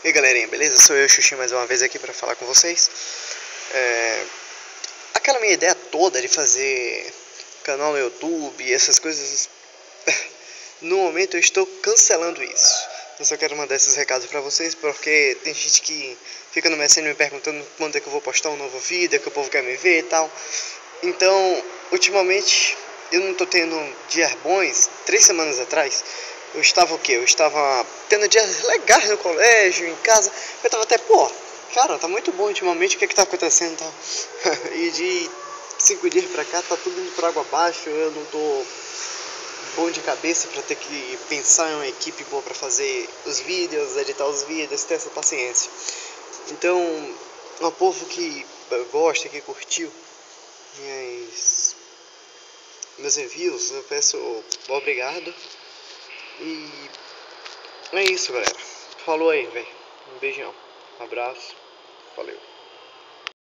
E aí galerinha, beleza? Sou eu, Xuxi, mais uma vez aqui para falar com vocês. Aquela minha ideia toda de fazer canal no YouTube, essas coisas, no momento eu estou cancelando isso. Eu só quero mandar esses recados para vocês porque tem gente que fica no Messenger me perguntando quando é que eu vou postar um novo vídeo, que o povo quer me ver e tal. Então, ultimamente, eu não tô tendo dias bons. 3 semanas atrás, eu estava o quê? Eu estava tendo dias legais no colégio, em casa. Eu tava até, cara, tá muito bom ultimamente, o que é que tá acontecendo e tal. E de 5 dias pra cá, tá tudo indo por água abaixo. Eu não tô bom de cabeça pra ter que pensar em uma equipe boa pra fazer os vídeos, editar os vídeos, ter essa paciência. Então, o povo que gosta, que curtiu meus envios, eu peço obrigado. E é isso, galera. Falou aí, velho. Um beijão. Um abraço. Valeu.